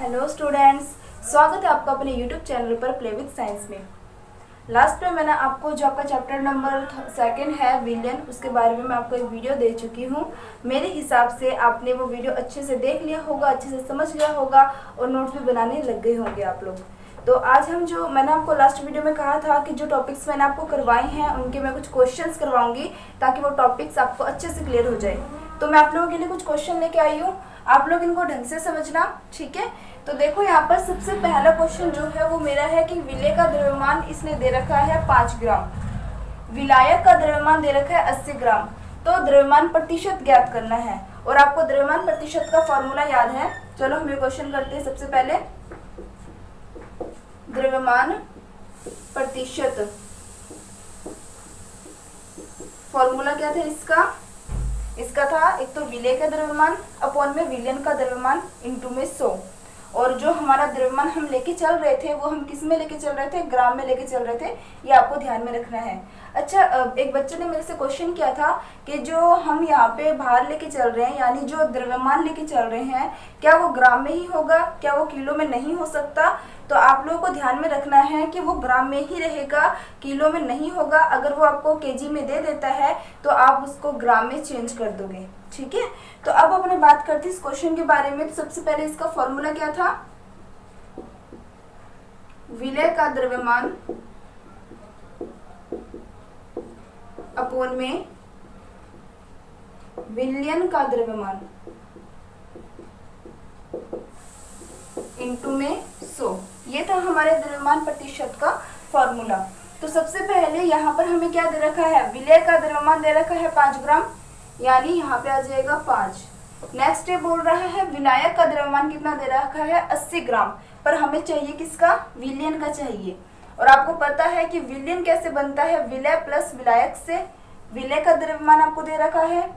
Hello students, स्वागत है आपका अपने यूट्यूब चैनल पर प्ले विद साइंस में। लास्ट में मैंने आपको जो आपका चैप्टर नंबर 2 है विलियन, उसके बारे में मैं आपको एक वीडियो दे चुकी हूँ। मेरे हिसाब से आपने वो वीडियो अच्छे से देख लिया होगा, अच्छे से समझ लिया होगा और नोट्स भी बनाने लग गए होंगे आप लोग। तो आज हम जो मैंने आपको लास्ट वीडियो में कहा था कि जो टॉपिक्स मैंने आपको करवाए हैं उनके मैं कुछ क्वेश्चंस करवाऊंगी ताकि वो टॉपिक्स आपको अच्छे से क्लियर हो जाए। तो मैं आप लोगों के लिए कुछ क्वेश्चन लेके आई हूँ, आप लोग इनको ढंग से समझना, ठीक है। तो देखो यहाँ पर सबसे पहला क्वेश्चन जो है वो मेरा है कि विलय का द्रव्यमान इसने दे रखा है 5 ग्राम, विलायक का द्रव्यमान दे रखा है 80 ग्राम। तो द्रव्यमान प्रतिशत ज्ञात करना है और आपको द्रव्यमान प्रतिशत का फॉर्मूला याद है। चलो हम ये क्वेश्चन करते हैं। सबसे पहले द्रव्यमान प्रतिशत फॉर्मूला क्या था इसका था एक तो विलय का द्रव्यमान अपॉन में विलयन का द्रव्यमान इंटू में 100। और जो हमारा द्रव्यमान हम लेके चल रहे थे वो हम किस में लेके चल रहे थे, ग्राम में लेके चल रहे थे, ये आपको ध्यान में रखना है। अच्छा, एक बच्चे ने मेरे से क्वेश्चन किया था कि जो हम यहाँ पे भार लेके चल रहे हैं यानी जो द्रव्यमान लेके चल रहे हैं क्या वो ग्राम में ही होगा, क्या वो किलो में नहीं हो सकता। तो आप लोगों को ध्यान में रखना है कि वो ग्राम में ही रहेगा, किलो में नहीं होगा। अगर वो आपको केजी में दे देता है तो आप उसको ग्राम में चेंज कर दोगे, ठीक है। तो अब अपने बात करते हैं इस क्वेश्चन के बारे में। तो सबसे पहले इसका फॉर्मूला क्या था, विलय का द्रव्यमान अपॉन में विलयन का द्रव्यमान इंटू में 100। ये था हमारे द्रव्यमान प्रतिशत का फॉर्मूला। तो सबसे पहले यहाँ पर हमें क्या दे रखा है, विलय का द्रव्यमान दे रखा है 5 ग्राम, यानी यहाँ पे आ जाएगा 5। नेक्स्ट ये बोल रहा है विलायक का द्रव्यमान कितना दे रखा है 80 ग्राम, पर हमें चाहिए किसका, विलयन का चाहिए। और आपको पता है कि विलयन कैसे बनता है, विलय प्लस विलायक से। विलय का द्रव्यमान आपको दे रखा है,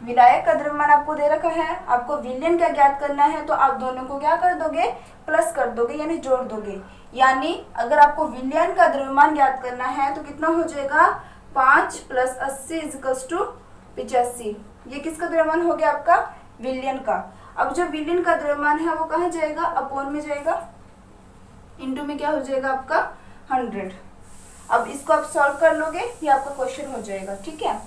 विलायक का द्रव्यमान आपको दे रखा है, आपको विलयन का ज्ञात करना है। तो आप दोनों को क्या कर दोगे, प्लस कर दोगे यानी जोड़ दोगे। यानी अगर आपको विलयन का द्रव्यमान ज्ञात करना है तो कितना हो जाएगा, 5 + 80 = 85। ये किसका द्रव्यमान हो गया, आपका विलयन का। अब जो विलयन का द्रव्यमान है वो कहाँ जाएगा, अपॉन में जाएगा, इंटू में क्या हो जाएगा आपका 100। अब इसको आप सॉल्व कर लोगे, ये आपका क्वेश्चन हो जाएगा, ठीक है।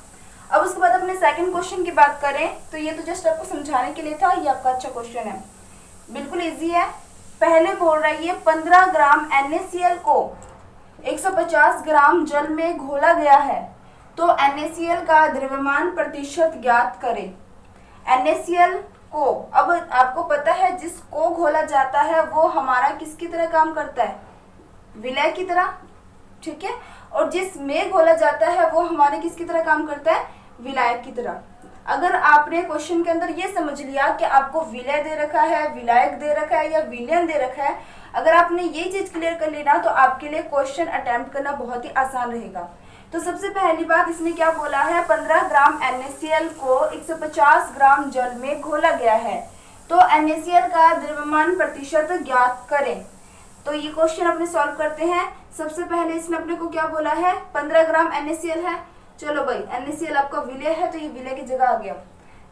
अब उसके बाद अपने सेकंड क्वेश्चन की बात करें तो ये तो जस्ट आपको समझाने के लिए था, ये आपका अच्छा क्वेश्चन है, बिल्कुल इजी है। पहले बोल रहा है ये 15 ग्राम NaCl को 150 ग्राम जल में घोला गया है, तो NaCl का द्रव्यमान प्रतिशत ज्ञात करें। NaCl को, अब आपको पता है जिसको घोला जाता है वो हमारा किसकी तरह काम करता है, विलय की तरह, ठीक है। और जिसमें घोला जाता है वो हमारे किसकी तरह काम करता है, विलायक की तरह। अगर आपने क्वेश्चन के अंदर ये समझ लिया कि आपको विलय दे रखा है, विलायक दे रखा है या विलयन दे रखा है, अगर आपने ये चीज क्लियर कर ली ना तो आपके लिए क्वेश्चन अटेम्प्ट करना बहुत ही आसान रहेगा। तो सबसे पहली बात इसने क्या बोला है, 15 ग्राम NaCl को 150 ग्राम जल में घोला गया है, तो NaCl का द्रव्यमान प्रतिशत ज्ञात करें। तो ये क्वेश्चन अपने सॉल्व करते हैं। सबसे पहले इसने अपने को क्या बोला है, 15 ग्राम NaCl है। चलो भाई, NaCl आपका विलय है तो ये विलय की जगह आ गया।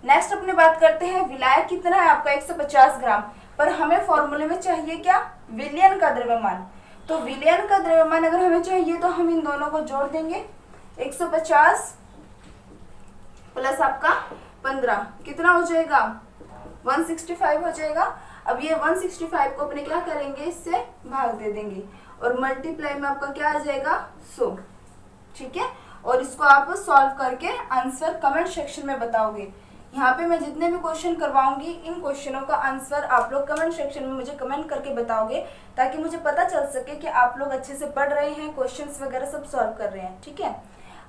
नेक्स्ट अपने बात करते हैं विलायक कितना है आपका 150 ग्राम, पर हमें फॉर्मूले में चाहिए क्या, विलयन का द्रव्यमान। तो विलयन का द्रव्यमान अगर हमें चाहिए तो हम इन दोनों को जोड़ देंगे, 150 प्लस आपका 15 कितना हो जाएगा, 165 हो जाएगा। अब ये 165 को अपने क्या करेंगे, इससे भाग दे देंगे और मल्टीप्लाई में आपका क्या आ जाएगा 100, ठीक है। और इसको आप सॉल्व करके आंसर कमेंट सेक्शन में बताओगे। यहाँ पे मैं जितने भी क्वेश्चन करवाऊंगी इन क्वेश्चनों का आंसर आप लोग कमेंट सेक्शन में मुझे कमेंट करके बताओगे, ताकि मुझे पता चल सके कि आप लोग अच्छे से पढ़ रहे हैं, क्वेश्चंस वगैरह सब सॉल्व कर रहे हैं, ठीक है।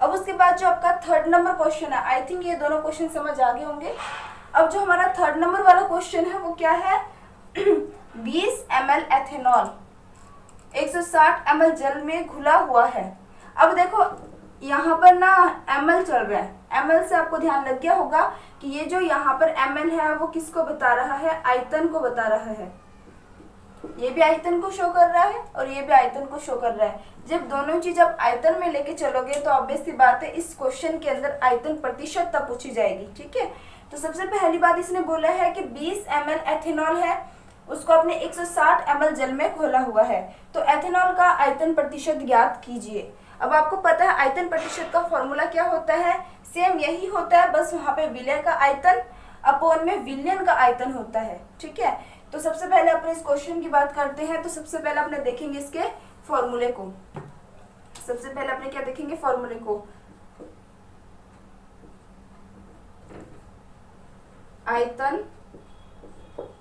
अब उसके बाद जो आपका 3rd नंबर क्वेश्चन है, आई थिंक ये दोनों क्वेश्चन समझ आ गए होंगे। अब जो हमारा 3rd नंबर वाला क्वेश्चन है वो क्या है, 20 ml एथेनॉल 160 ml जल में घुला हुआ है। अब देखो यहाँ पर ना ml चल रहा है, ml से आपको ध्यान लग गया होगा कि ये जो यहाँ पर ml है वो किसको बता रहा है, आयतन को बता रहा है। ये भी आयतन को शो कर रहा है और ये भी आयतन को शो कर रहा है। जब दोनों चीज आप आयतन में लेके चलोगे तो ऑब्वियस सी बात है इस क्वेश्चन के अंदर आयतन प्रतिशतता पूछी जाएगी, ठीक है। तो सबसे पहली बात इसने बोला है कि 20 ml एथेनॉल है, उसको आपने 160 ml जल में घोला हुआ है। तो एथेनॉल का आयतन प्रतिशत ज्ञात कीजिए। अब आपको पता है आयतन प्रतिशत का फॉर्मूला क्या होता है, सेम यही होता है, बस वहाँ पे विलय का आयतन अपॉन में विलयन का आयतन होता है। ठीक है, तो सबसे पहले अपने इस क्वेश्चन की बात करते हैं। तो सबसे पहले अपने देखेंगे इसके फॉर्मूले को। सबसे पहले अपने क्या देखेंगे, फॉर्मूले को। आयतन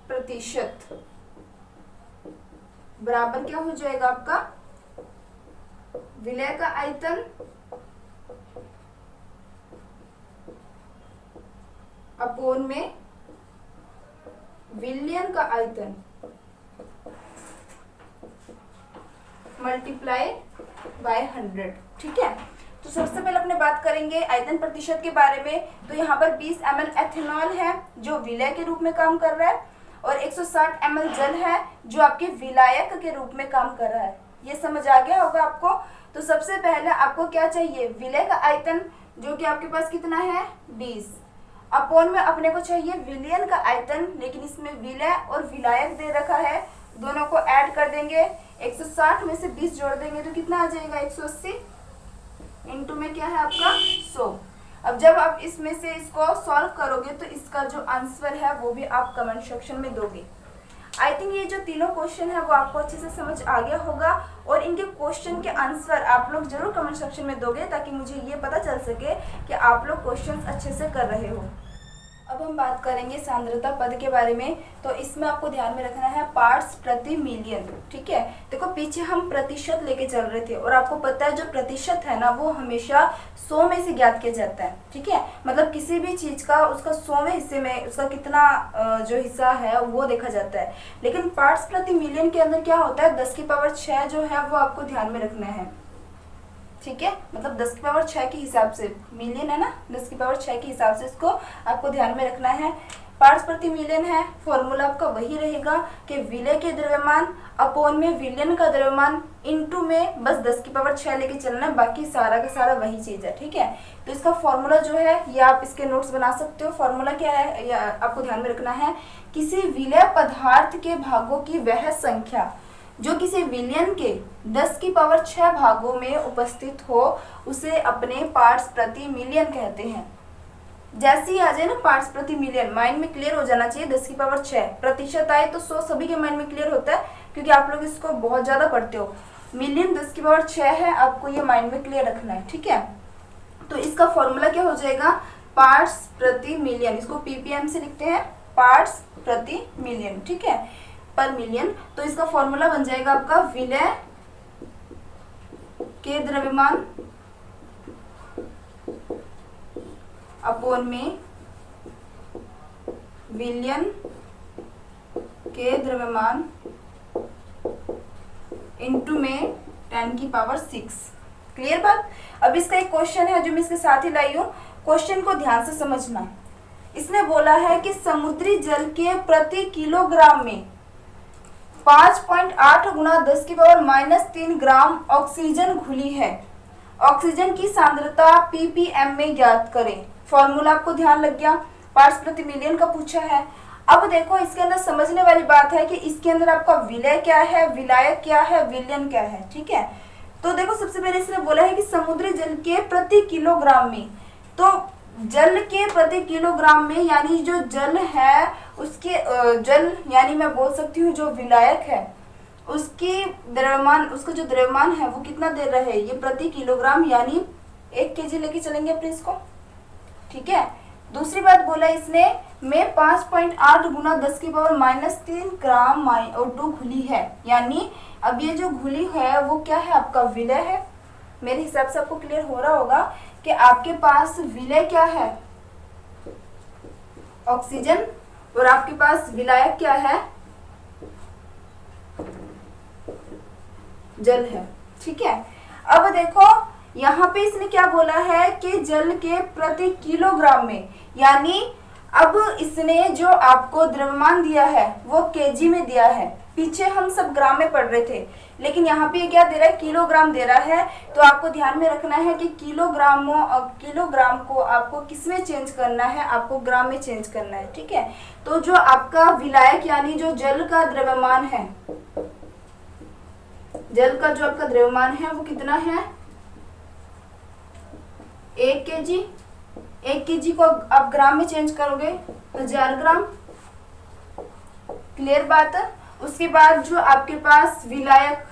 प्रतिशत बराबर क्या हो जाएगा आपका, विलय का आयतन अपोन में विलयन का आयतन मल्टीप्लाई बाय 100। ठीक है, तो सबसे पहले अपने बात करेंगे आयतन प्रतिशत के बारे में। तो यहाँ पर 20 ml एथेनॉल है जो विलय के रूप में काम कर रहा है, और 160 ml जल है जो आपके विलायक के रूप में काम कर रहा है। ये समझ आ गया होगा आपको। तो सबसे पहले आपको क्या चाहिए, विलय का आयतन जो कि आपके पास कितना है 20, अपॉन में अपने को चाहिए विलयन का आयतन, लेकिन इसमें विलय और विलायक दे रखा है, दोनों को ऐड कर देंगे। 160 में से 20 जोड़ देंगे तो कितना आ जाएगा 180, इंटू में क्या है आपका 100। अब जब आप इसमें से इसको सॉल्व करोगे तो इसका जो आंसर है वो भी आप कमेंट सेक्शन में दोगे। आई थिंक ये जो तीनों क्वेश्चन है वो आपको अच्छे से समझ आ गया होगा, और इनके क्वेश्चन के आंसर आप लोग जरूर कमेंट सेक्शन में दोगे ताकि मुझे ये पता चल सके कि आप लोग क्वेश्चंस अच्छे से कर रहे हो। अब हम बात करेंगे सांद्रता पद के बारे में। तो इसमें आपको ध्यान में रखना है पार्ट्स प्रति मिलियन। ठीक है, देखो पीछे हम प्रतिशत लेके चल रहे थे, और आपको पता है जो प्रतिशत है ना वो हमेशा 100 में से ज्ञात किया जाता है। ठीक है, मतलब किसी भी चीज का उसका 100वें हिस्से में उसका कितना जो हिस्सा है वो देखा जाता है। लेकिन पार्ट्स प्रति मिलियन के अंदर क्या होता है, 10 की पावर 6 जो है वो आपको ध्यान में रखना है। ठीक है, मतलब 10 की पावर 6 के हिसाब से, मिलियन है ना, 10 की पावर 6 के हिसाब से इसको आपको ध्यान में रखना है। पार्ट्स प्रति मिलियन है, फॉर्मूला आपका वही रहेगा कि विलय के द्रव्यमान अपॉन में विलयन का द्रव्यमान इनटू में बस 10 की पावर 6 लेके चलना है, बाकी सारा का सारा वही चीज है। ठीक है, तो इसका फॉर्मूला जो है ये आप इसके नोट्स बना सकते हो। फॉर्मूला क्या है, या आपको ध्यान में रखना है, किसी विलय पदार्थ के भागों की वह संख्या जो किसी विलयन के 10 की पावर 6 भागों में उपस्थित हो उसे अपने पार्ट्स प्रति मिलियन कहते हैं। जैसे ही आ जाए ना पार्ट्स प्रति मिलियन, माइंड में क्लियर हो जाना चाहिए। 10 की पावर 6 प्रतिशत आए तो 100 सभी के माइंड में क्लियर होता है, क्योंकि आप लोग इसको बहुत ज्यादा पढ़ते हो। मिलियन 10 की पावर 6 है, आपको ये माइंड में क्लियर रखना है। ठीक है, तो इसका फॉर्मूला क्या हो जाएगा, पार्ट्स प्रति मिलियन, इसको ppm से लिखते हैं, पार्ट्स प्रति मिलियन। ठीक है, पर मिलियन। तो इसका फॉर्मूला बन जाएगा आपका विलय के द्रव्यमान अपॉन में विलयन के द्रव्यमान इनटू में 10 की पावर 6। क्लियर बात। अब इसका एक क्वेश्चन है जो मैं इसके साथ ही लाई हूँ, क्वेश्चन को ध्यान से समझना। इसने बोला है कि समुद्री जल के प्रति किलोग्राम में 5.8 गुना 10 की पावर -3 ग्राम ऑक्सीजन घुली है। ऑक्सीजन की सांद्रता ppm में ज्ञात करें। फॉर्मूला आपको ध्यान लग गया, पार्ट्स प्रति मिलियन का पूछा है। अब देखो इसके अंदर समझने वाली बात है कि इसके अंदर आपका विलय क्या है, विलायक क्या है, विलयन क्या है। ठीक है, तो देखो सबसे पहले इसने बोला है कि समुद्री जल के प्रति किलोग्राम में, तो जल के प्रति किलोग्राम में यानी जो जल है उसके जल यानी मैं बोल सकती हूँ जो विलायक है उसकी द्रव्यमान, उसका जो द्रव्यमान है वो कितना दे रहा है, ये प्रति किलोग्राम यानी 1 kg लेके चलेंगे अपने इसको। ठीक है, दूसरी बात बोला इसने में 5.8 गुना 10 की पावर -3 ग्राम O2 घुली है, यानी अब ये जो घुली है वो क्या है, आपका विलय है। मेरे हिसाब से आपको क्लियर हो रहा होगा कि आपके पास विलय क्या है, ऑक्सीजन, और आपके पास विलायक क्या है, जल है। ठीक है, अब देखो यहाँ पे इसने क्या बोला है कि जल के प्रति किलोग्राम में, यानी अब इसने जो आपको द्रव्यमान दिया है वो केजी में दिया है। पीछे हम सब ग्राम में पढ़ रहे थे, लेकिन यहाँ पे क्या दे रहा है, किलोग्राम दे रहा है। तो आपको ध्यान में रखना है कि किलोग्राम को आपको किस में चेंज करना है, आपको ग्राम में चेंज करना है, ठीक है। तो जो आपका विलायक यानी जो जल का द्रव्यमान है, जल का जो आपका द्रव्यमान है वो कितना है, 1 kg। 1 kg को आप ग्राम में चेंज करोगे 1000 ग्राम, क्लियर बात है। उसके बाद जो आपके पास विलायक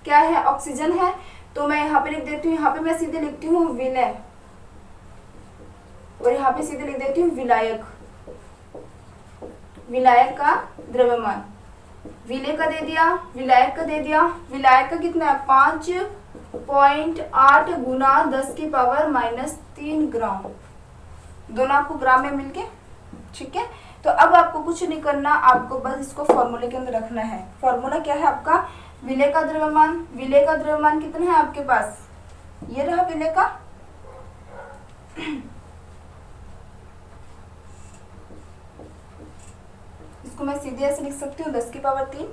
क्या है, ऑक्सीजन है, तो मैं यहाँ पे लिख देती हूँ, यहाँ पे मैं सीधे लिखती हूँ विलय और यहाँ पे सीधे लिख देती हूँ विलायक। विलायक का द्रव्यमान, विलय का दे दिया, विलायक का दे दिया। विलायक का कितना है, 5.8 गुना 10⁻³ ग्राम, दोनों आपको ग्राम में मिलके, ठीक है। तो अब आपको कुछ नहीं करना, आपको बस इसको फॉर्मूले के अंदर रखना है। फॉर्मूला क्या है आपका, विलय का द्रव्यमान। विलय का द्रव्यमान कितना है आपके पास, ये रहा विलय का, इसको मैं सीधे ऐसे लिख सकती हूँ 10⁻³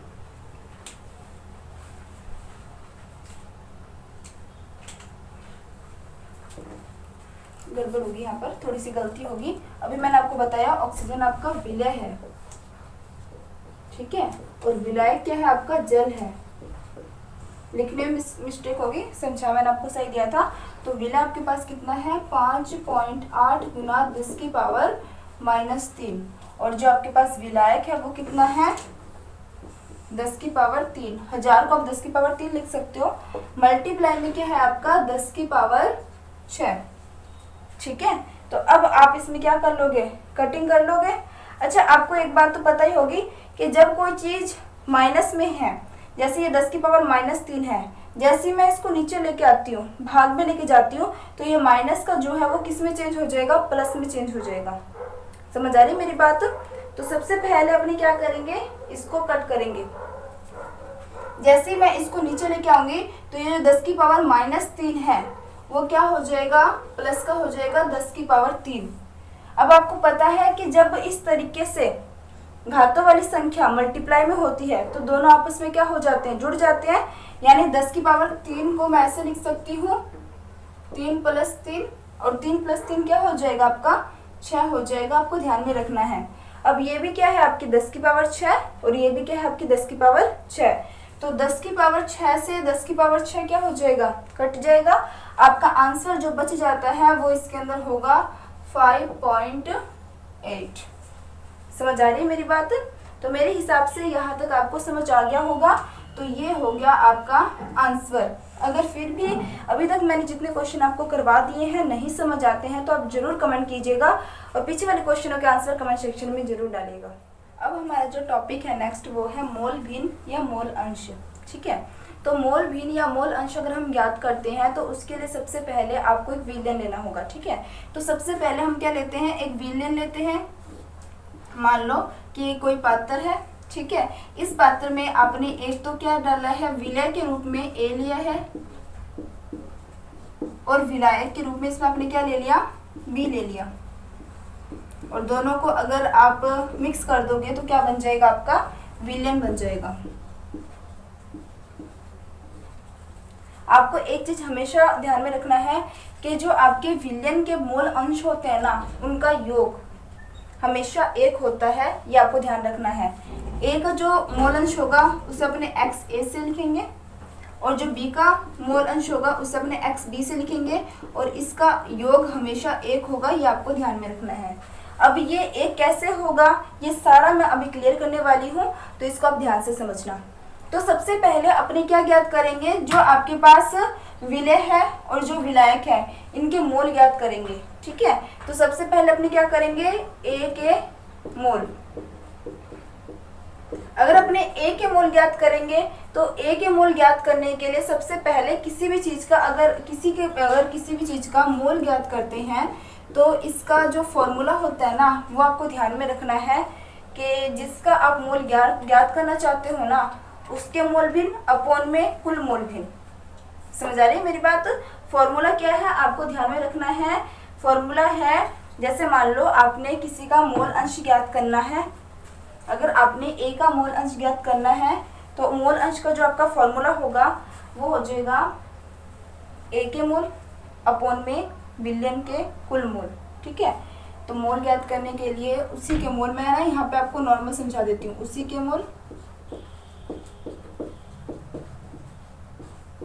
गड़बड़ होगी, यहाँ पर थोड़ी सी गलती होगी। अभी मैंने आपको बताया ऑक्सीजन आपका विलय है, ठीक है, और विलायक क्या है आपका जल है। लिखने में मिस्टेक होगी, समझा मैंने आपको सही दिया था। तो विलय आपके पास कितना है, 5.8 गुना 10⁻³ और जो आपके पास विलायक है वो कितना है, 10⁻³ 1000 को आप 10⁻³ लिख सकते हो, मल्टीप्लाई में क्या है आपका 10⁻6, ठीक है। तो अब आप इसमें क्या कर लोगे, कटिंग कर लोगे। अच्छा, आपको एक बात तो पता ही होगी कि जब कोई चीज माइनस में है, जैसे ये 10⁻³ है, जैसे मैं इसको नीचे लेके आती हूँ, भाग में लेके जाती हूँ, तो ये माइनस का जो है वो किस में चेंज हो जाएगा, प्लस में चेंज हो जाएगा। समझ आ रही मेरी बात। तो सबसे पहले अपने क्या करेंगे, इसको कट करेंगे। जैसे मैं इसको नीचे लेके आऊंगी तो ये 10⁻³ है वो क्या हो जाएगा, प्लस का हो जाएगा 10⁻³ अब आपको पता है कि जब इस तरीके से घातों वाली संख्या मल्टीप्लाई में होती है तो दोनों आपस में क्या हो जाते हैं, जुड़ जाते हैं। यानी 10⁻³ को मैं ऐसे लिख सकती हूँ 3 + 3 और 3 + 3 क्या हो जाएगा आपका 6 हो जाएगा। आपको ध्यान में रखना है। अब ये भी क्या है आपकी 10⁻6 और ये भी क्या है आपकी 10⁻6। तो 10⁻6 से 10⁻6 क्या हो जाएगा, कट जाएगा। आपका आंसर जो बच जाता है वो इसके अंदर होगा 5.8। समझ आ रही है मेरी बात। तो मेरे हिसाब से यहाँ तक आपको समझ आ गया होगा। तो ये हो गया आपका आंसर। अगर फिर भी अभी तक मैंने जितने क्वेश्चन आपको करवा दिए हैं नहीं समझ आते हैं तो आप जरूर कमेंट कीजिएगा और पीछे वाले क्वेश्चनों के आंसर कमेंट सेक्शन में जरूर डालिएगा। अब हमारा जो टॉपिक है नेक्स्ट वो है मोल भिन्न या मोल अंश। ठीक है, तो मोल भिन्न या मोल अंश अगर हम ज्ञात करते हैं तो उसके लिए सबसे पहले आपको एक विलयन लेना होगा। ठीक है, तो सबसे पहले हम क्या लेते हैं, एक विलयन लेते हैं। मान लो कि कोई पात्र है, ठीक है, इस पात्र में आपने एक तो क्या डाला है, विलय के रूप में ए लिया है और विलायक के रूप में इसमें आपने क्या ले लिया, बी ले लिया। और दोनों को अगर आप मिक्स कर दोगे तो क्या बन जाएगा, आपका विलयन बन जाएगा। आपको एक चीज हमेशा ध्यान में रखना है कि जो आपके विलयन के मोल अंश होते हैं ना, उनका योग हमेशा एक होता है, ये आपको ध्यान रखना है। ए का जो मोल अंश होगा उसे अपने एक्स ए से लिखेंगे और जो बी का मोल अंश होगा उसे अपने एक्स बी से लिखेंगे और इसका योग हमेशा एक होगा, ये आपको ध्यान में रखना है। अब ये एक कैसे होगा ये सारा मैं अभी क्लियर करने वाली हूँ, तो इसको आप ध्यान से समझना। तो सबसे पहले अपने क्या ज्ञात करेंगे, जो आपके पास विलय है और जो विलायक है इनके मोल ज्ञात करेंगे। ठीक है, तो सबसे पहले अपने क्या करेंगे, ए के मोल। अगर अपने ए के मोल ज्ञात करेंगे तो ए के मोल ज्ञात करने के लिए सबसे पहले किसी भी चीज का अगर किसी भी चीज का मोल ज्ञात करते हैं तो इसका जो फॉर्मूला होता है ना, वो आपको ध्यान में रखना है कि जिसका आप मोल ज्ञात करना चाहते हो ना, उसके मोल भिन्न अपॉन में कुल मोल भिन्न। समझ आ रही है मेरी बात। फॉर्मूला क्या है आपको ध्यान में रखना है। फॉर्मूला है, जैसे मान लो आपने किसी का मोल अंश ज्ञात करना है, अगर आपने ए का मोल अंश ज्ञात करना है तो मोल अंश का जो आपका फॉर्मूला होगा वो हो जाएगा ए के मोल अपॉन में विलयन के कुल मोल। ठीक है, तो मोल ज्ञात करने के लिए उसी के मोल, मैं ना यहाँ पे आपको नॉर्मल समझा देती हूँ, उसी के मोल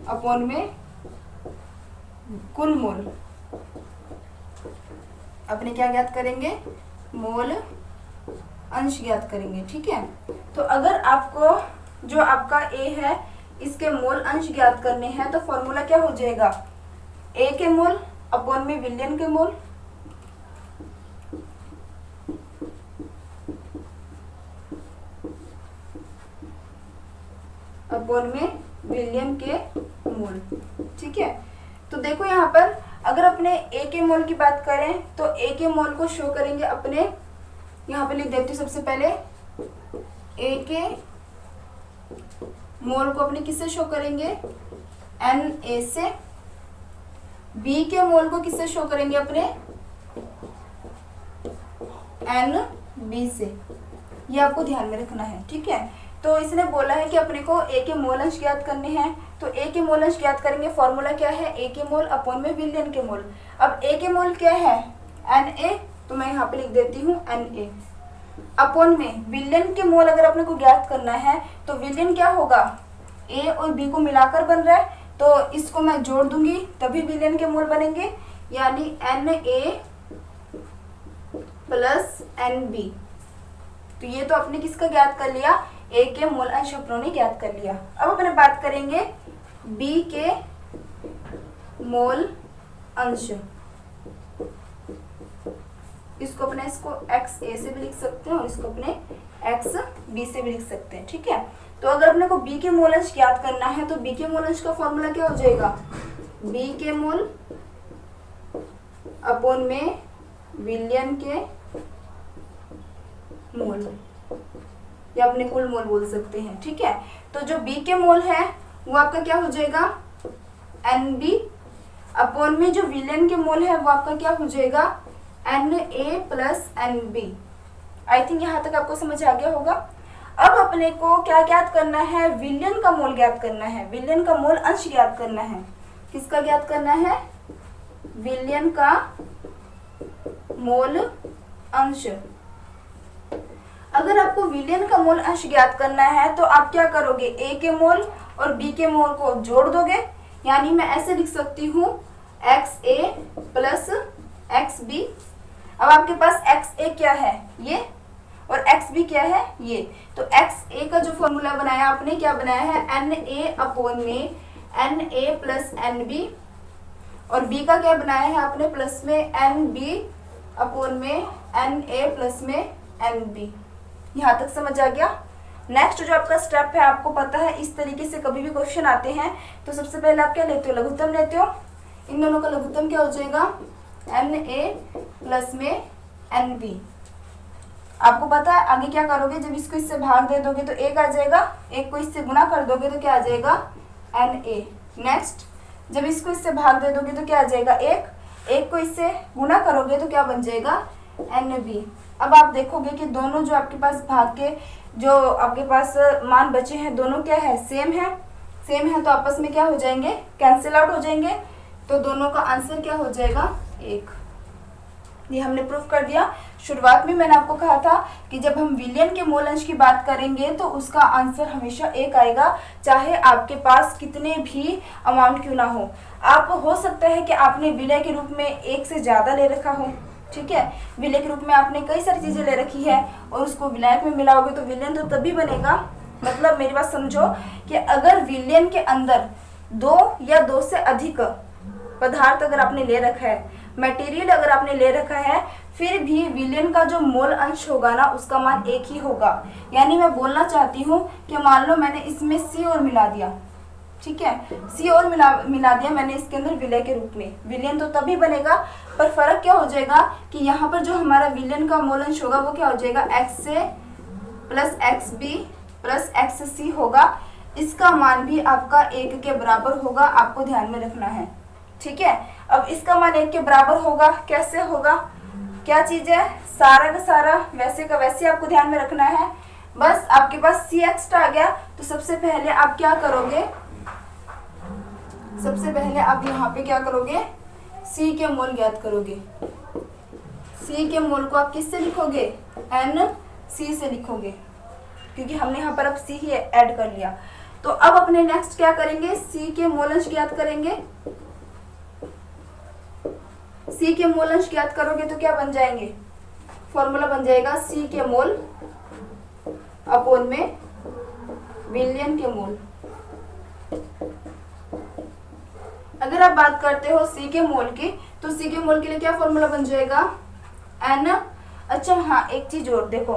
अपॉन में कुल मोल। अपने क्या ज्ञात करेंगे, मोल अंश ज्ञात करेंगे। ठीक है, तो अगर आपको जो आपका ए है इसके मोल अंश ज्ञात करने हैं तो फॉर्मूला क्या हो जाएगा, ए के मोल अपॉन में विलयन के मोल अपॉन में विलयन के मोल। ठीक है, तो देखो यहाँ पर अगर अपने ए के मोल की बात करें तो ए के मोल को शो करेंगे अपने, यहाँ पे लिख देती हूँ सबसे पहले, ए के मोल को अपने किससे शो करेंगे, एन ए से। बी के मोल को किससे शो करेंगे अपने, एन बी से। ये आपको ध्यान में रखना है। ठीक है, तो इसने बोला है कि अपने को ए के मोल अंश ज्ञात करने हैं, तो ए के मोल अंश ज्ञात करेंगे। फॉर्मूला क्या है, ए के मोल अपॉन में विलयन के मोल। अब ए के मोल क्या है, एन ए, तो मैं यहाँ पे लिख देती हूँ एन ए अपॉन में विलयन के मोल। अगर अपने को ज्ञात करना है तो विलयन क्या होगा, ए और बी को मिलाकर बन रहा है, तो इसको मैं जोड़ दूंगी तभी विलयन के मोल बनेंगे, यानी n A plus N B. तो ये तो अपने किसका ज्ञात कर लिया, ए के मोल अंश अपनों ने ज्ञात कर लिया। अब अपने बात करेंगे बी के मोल अंश। इसको अपने एक्स ए से भी लिख सकते हैं और इसको अपने एक्स बी से भी लिख सकते हैं। ठीक है, तो अगर अपने को बी के मोल अंश ज्ञात करना है तो बी के मोल अंश का फॉर्मूला क्या हो जाएगा, बी के मोल अपॉन में विलयन के मोल, या अपने कुल मोल बोल सकते हैं। ठीक है, तो जो बी के मोल है वो आपका क्या हो जाएगा, एन बी अपॉन में जो विलयन के मोल है वो आपका क्या हो जाएगा, n A plus N B. I think यहाँ तक आपको समझ आ गया होगा। अब अपने को क्या ज्ञात करना है, विलयन का मोल ज्ञात करना है, विलयन का मोल अंश ज्ञात करना है। किसका ज्ञात करना है, विलयन का मोल अंश। अगर आपको विलयन का मोल अंश ज्ञात करना है तो आप क्या करोगे, ए के मोल और बी के मोल को जोड़ दोगे, यानी मैं ऐसे लिख सकती हूँ x A plus X B. अब आपके पास एक्स ए क्या है, ये, और एक्स बी क्या है, ये। तो एक्स ए का जो फॉर्मूला बनाया आपने, क्या बनाया है, एन ए अपॉन में N A plus N B, और बी का क्या बनाया है आपने, प्लस में एन बी अपॉन में एन ए प्लस में एन बी। यहाँ तक समझ आ गया। नेक्स्ट जो आपका स्टेप है, आपको पता है इस तरीके से कभी भी क्वेश्चन आते हैं तो सबसे पहले आप क्या लेते हो, लघुत्तम लेते हो। इन दोनों का लघुत्तम क्या हो जाएगा, एन ए प्लस में एन बी। आपको पता है आगे क्या करोगे, जब इसको इससे भाग दे दोगे तो एक आ जाएगा, एक को इससे गुना कर दोगे तो क्या आ जाएगा, एन ए। नेक्स्ट जब इसको इससे भाग दे दोगे तो क्या आ जाएगा, एक, एक को इससे गुना करोगे तो क्या बन जाएगा, एन बी। अब आप देखोगे कि दोनों जो आपके पास भाग के जो आपके पास मान बचे हैं दोनों क्या है, सेम है। सेम है तो आपस में क्या हो जाएंगे, कैंसिल आउट हो जाएंगे, तो दोनों का आंसर क्या हो जाएगा, एक। ये हमने प्रूफ कर दिया। शुरुआत में मैंने आपको कहा था कि जब हम विलयन के मोल अंश की बात करेंगे तो उसका आंसर हमेशा एक आएगा, चाहे आपके पास कितने भी अमाउंट क्यों ना हो। आप हो सकता है कि आपने विलय के रूप में एक से ज़्यादा ले रखा हो, ठीक है, विलय के रूप में आपने कई सारी चीज़ें ले रखी है और उसको विलायक में मिलाओगे तो विलयन तो तभी बनेगा। मतलब मेरी बात समझो कि अगर विलयन के अंदर दो या दो से अधिक पदार्थ अगर आपने ले रखा है, मटेरियल अगर आपने ले रखा है, फिर भी विलयन का जो मोल अंश होगा ना उसका मान एक ही होगा। यानी मैं बोलना चाहती हूँ कि मान लो मैंने इसमें सी और मिला दिया, ठीक है, सी और मिला दिया मैंने इसके अंदर विलय के रूप में, विलयन तो तभी बनेगा। पर फर्क क्या हो जाएगा कि यहाँ पर जो हमारा विलयन का मोल अंश होगा वो क्या हो जाएगा, एक्स से plus X B plus X C होगा। इसका मान भी आपका एक के बराबर होगा, आपको ध्यान में रखना है, ठीक है। अब इसका मान एक के बराबर होगा, कैसे होगा, क्या चीज़ है, सारा का सारा वैसे का वैसे आपको ध्यान में रखना है। बस आपके पास सी एक्स्ट्रा आ गया। तो सबसे पहले आप क्या करोगे, सबसे पहले आप यहाँ पे क्या करोगे, सी के मोल ज्ञात करोगे। सी के मोल को आप किससे लिखोगे, एन सी से लिखोगे, क्योंकि हमने यहाँ पर अब सी ही ऐड कर लिया। तो अब अपने नेक्स्ट क्या करेंगे, सी के मोल अंश ज्ञात करेंगे। सी के मोल अंश ज्ञात करोगे तो क्या बन जाएंगे, फॉर्मूला बन जाएगा सी के मोल अपॉन में विलयन के मोल। अगर आप बात करते हो सी के मोल की, तो सी के मोल के लिए क्या फॉर्मूला बन जाएगा, एन। अच्छा हाँ, एक चीज और देखो,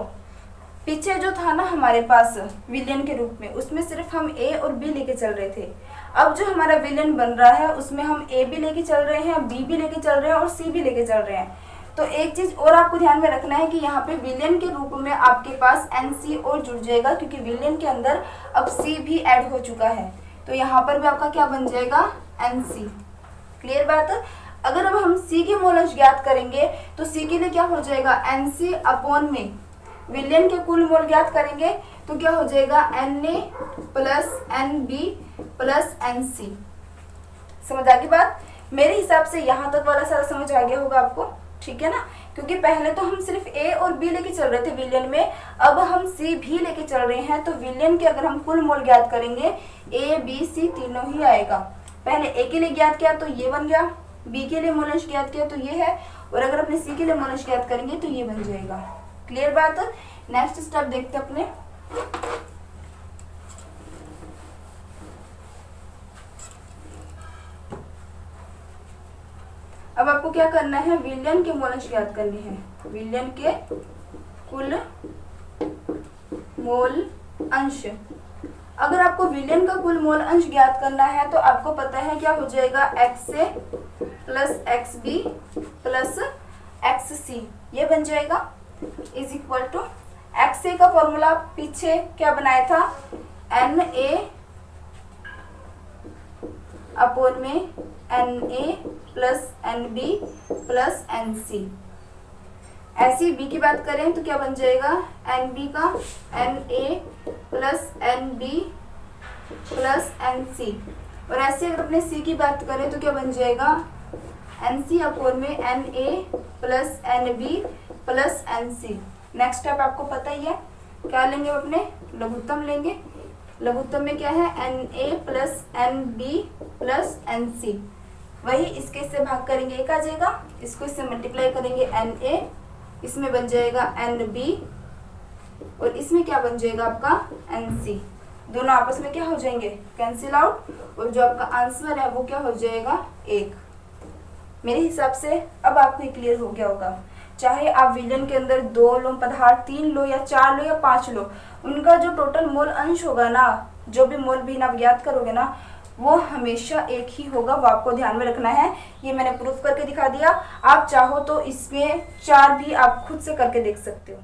पीछे जो था ना हमारे पास विलयन के रूप में, उसमें सिर्फ हम ए और बी लेके चल रहे थे। अब जो हमारा विलयन बन रहा है उसमें हम ए भी लेके चल रहे हैं, बी भी लेके चल रहे हैं और सी भी लेके चल रहे हैं। तो एक चीज और आपको ध्यान में रखना है कि यहाँ पे विलयन के रूप में आपके पास एन सी और जुड़ जाएगा, क्योंकि विलयन के अंदर अब सी भी ऐड हो चुका है। तो यहाँ पर भी आपका क्या बन जाएगा, एन सी। क्लियर बात है। अगर अब हम सी के मोल अंश ज्ञात करेंगे तो सी के लिए क्या हो जाएगा, एन सी अपॉन में विलयन के कुल मोल ज्ञात करेंगे तो क्या हो जाएगा, n A plus N B plus N C. समझ आ गई बात। मेरे हिसाब से यहाँ तक वाला सारा समझ आ गया होगा आपको, ठीक है ना। क्योंकि पहले तो हम सिर्फ ए और बी लेके चल रहे थे विलयन में, अब हम सी भी लेके चल रहे हैं। तो विलयन के अगर हम कुल मोल ज्ञात करेंगे, ए बी सी तीनों ही आएगा। पहले ए के लिए ज्ञात किया तो ये बन गया, बी के लिए मोल अंश ज्ञात किया तो ये है, और अगर अपने सी के लिए मोल अंश ज्ञात करेंगे तो ये बन जाएगा। क्लियर बात। नेक्स्ट स्टेप देखते हैं अपने। अब आपको क्या करना है, विलयन के मोल अंश ज्ञात करने हैं। विलयन के कुल मोल अंश। अगर आपको विलयन का कुल मोल अंश ज्ञात करना है तो आपको पता है क्या हो जाएगा, X A plus X B plus X C, ये बन जाएगा is equal to X A का फॉर्मूला पीछे क्या बनाया था, एन ए अपॉन में N A plus N B plus N C. ऐसी बी की बात करें तो क्या बन जाएगा, एन बी का N A plus N B plus N C. और ऐसे अगर अपने सी की बात करें तो क्या बन जाएगा, एन सी अपॉन में N A plus N B plus N C. Next step आपको पता ही है, क्या लेंगे अपने, लघुत्तम लेंगे। लघुत्तम में क्या है, n A plus N B plus N C. वही इसके इससे भाग करेंगे, एक आ जाएगा, इसको इससे मल्टीप्लाई करेंगे, एन ए इसमें बन जाएगा एन बी और इसमें क्या बन जाएगा आपका एन सी। दोनों आपस में क्या हो जाएंगे, कैंसिल आउट, और जो आपका आंसर है वो क्या हो जाएगा, एक। मेरे हिसाब से अब आपको ये क्लियर हो गया होगा। चाहे आप विलयन के अंदर 2 लो पदार्थ, 3 लो या 4 लो या 5 लो, उनका जो टोटल मोल अंश होगा ना, जो भी मोल भी आप ज्ञात करोगे ना, वो हमेशा एक ही होगा। वो आपको ध्यान में रखना है। ये मैंने प्रूफ करके दिखा दिया। आप चाहो तो इसमें 4 भी आप खुद से करके देख सकते हो।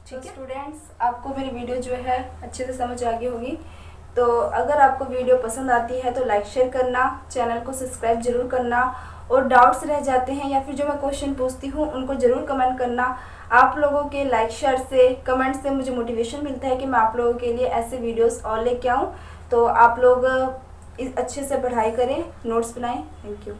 ठीक है स्टूडेंट्स, आपको मेरी वीडियो जो है अच्छे से समझ आ गई होगी। तो अगर आपको वीडियो पसंद आती है तो लाइक शेयर करना, चैनल को सब्सक्राइब जरूर करना, और डाउट्स रह जाते हैं या फिर जो मैं क्वेश्चन पूछती हूँ उनको ज़रूर कमेंट करना। आप लोगों के लाइक शेयर से, कमेंट से मुझे मोटिवेशन मिलता है कि मैं आप लोगों के लिए ऐसे वीडियोस और लेके आऊँ। तो आप लोग अच्छे से पढ़ाई करें, नोट्स बनाएं। Thank you.